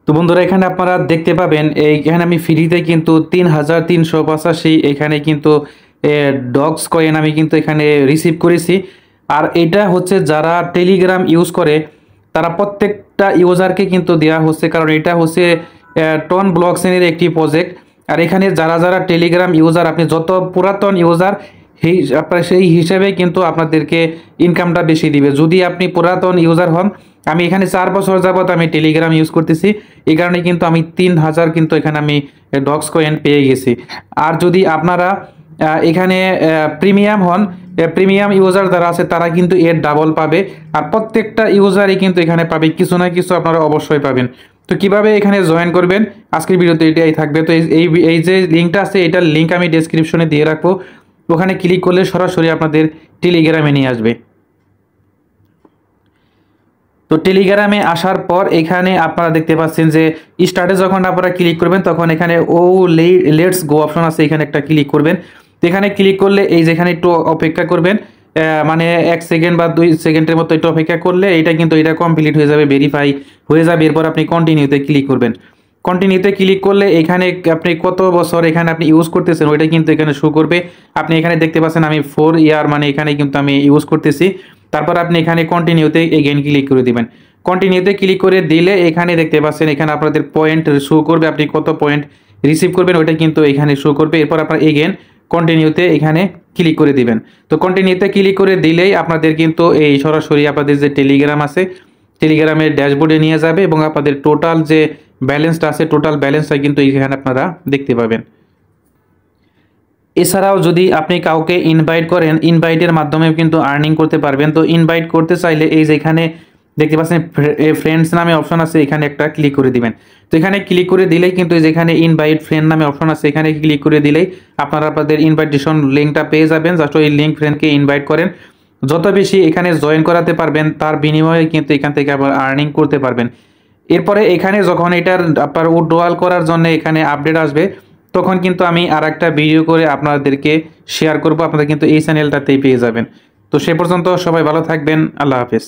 তো বন্ধুরা এখানে আপনারা দেখতে পাবেন এইখানে আমি ফ্রিতে কিন্তু 3385 এখানে কিন্তু ডগস কয়েন আমি কিন্তু এখানে রিসিভ করেছি। আর এটা হচ্ছে যারা টেলিগ্রাম ইউজ করে তারা প্রত্যেকটা ইউজারকে কিন্তু দেওয়া হচ্ছে, কারণ এটা হচ্ছে টন ব্লকচেনের একটি প্রজেক্ট। আর এখানে যারা যারা টেলিগ্রাম ইউজার, আপনি যত পুরাতন ইউজার আপনার সেই হিসেবে কিন্তু আপনাদেরকে ইনকামটা বেশি দিবে। যদি আপনি পুরাতন ইউজার হন, আমি এখানে 4 বছর যাবত আমি টেলিগ্রাম ইউজ করতেছি, এই কারণে কিন্তু আমি 3000 কিন্তু এখানে আমি ডগস কয়েন পেয়ে গেছি। আর যদি আপনারা এখানে প্রিমিয়াম হন, প্রিমিয়াম ইউজার যারা আছে তারা কিন্তু এর ডাবল পাবে। আর প্রত্যেকটা ইউজারই কিন্তু এখানে পাবে, কিছু না কিছু আপনারা অবশ্যই পাবেন। তো কিভাবে এখানে জয়েন করবেন আজকের ভিডিওতে এটাই থাকবে। তো এই যে লিঙ্কটা আছে এটার লিঙ্ক আমি ডেসক্রিপশনে দিয়ে রাখবো, ওখানে ক্লিক করলে সরাসরি আপনাদের টেলিগ্রামে নিয়ে আসবে। তো টেলিগ্রামে আসার পর এখানে আপনারা দেখতে পাচ্ছেন যে স্টার্টে যখন আপনারা ক্লিক করবেন তখন এখানে লেটস গো অপশন আছে, এখানে একটা ক্লিক করবেন। তো এখানে ক্লিক করলে এই যেখানে একটু অপেক্ষা করবেন, মানে 1 সেকেন্ড বা 2 সেকেন্ডের মতো একটু অপেক্ষা করলে এটা কিন্তু এটা কমপ্লিট হয়ে যাবে, ভেরিফাই হয়ে যাবে। এরপর আপনি কন্টিনিউতে ক্লিক করবেন। কন্টিনিউতে ক্লিক করলে এখানে আপনি কত বছর এখানে আপনি ইউজ করতেছেন ওইটা কিন্তু এখানে শো করবে। আপনি এখানে দেখতে পাচ্ছেন আমি 4 ইয়ার মানে এখানে কিন্তু আমি ইউজ করতেছি। তারপর আপনি এখানে কন্টিনিউতে এগেইন ক্লিক করে দিবেন। কন্টিনিউতে ক্লিক করে দিলে এখানে দেখতে পাচ্ছেন এখানে আপনাদের পয়েন্ট শো করবে, আপনি কত পয়েন্ট রিসিভ করবেন ওইটা কিন্তু এখানে শো করবে। এরপর আপনার এগেইন কন্টিনিউতে এখানে ক্লিক করে দিবেন। তো কন্টিনিউতে ক্লিক করে দিলেই আপনাদের কিন্তু এই সরাসরি আপনাদের যে টেলিগ্রাম আছে টেলিগ্রামের ড্যাশবোর্ডে নিয়ে যাবে এবং আপনাদের টোটাল যে ব্যালেন্সটা আছে টোটাল ব্যালেন্সটা কিন্তু এখানে আপনারা দেখতে পাবেন। এছাড়াও যদি আপনি কাউকে ইনভাইট করেন, ইনভাইটের মাধ্যমেও কিন্তু আর্নিং করতে পারবেন। তো ইনভাইট করতে চাইলে এই যে এখানে দেখতে পাচ্ছেন ফ্রেন্ডস নামে অপশন আছে, এখানে একটা ক্লিক করে দিবেন। তো এখানে ক্লিক করে দিলেই কিন্তু যেখানে ইনভাইট ফ্রেন্ড নামে অপশন আছে এখানে ক্লিক করে দিলেই আপনারা আপনাদের ইনভাইটেশন লিঙ্কটা পেয়ে যাবেন। জাস্ট ওই লিঙ্ক ফ্রেন্ডকে ইনভাইট করেন, যত বেশি এখানে জয়েন করাতে পারবেন তার বিনিময়ে কিন্তু এখান থেকে আবার আর্নিং করতে পারবেন। এরপরে এখানে যখন এটার আপনার উইথড্রয়াল করার জন্য এখানে আপডেট আসবে তখন কিন্তু আমি আর একটা ভিডিও করে আপনাদেরকে শেয়ার করব, আপনারা কিন্তু এই চ্যানেলটাতেই পেয়ে যাবেন। তো সে পর্যন্ত সবাই ভালো থাকবেন, আল্লাহ হাফেজ।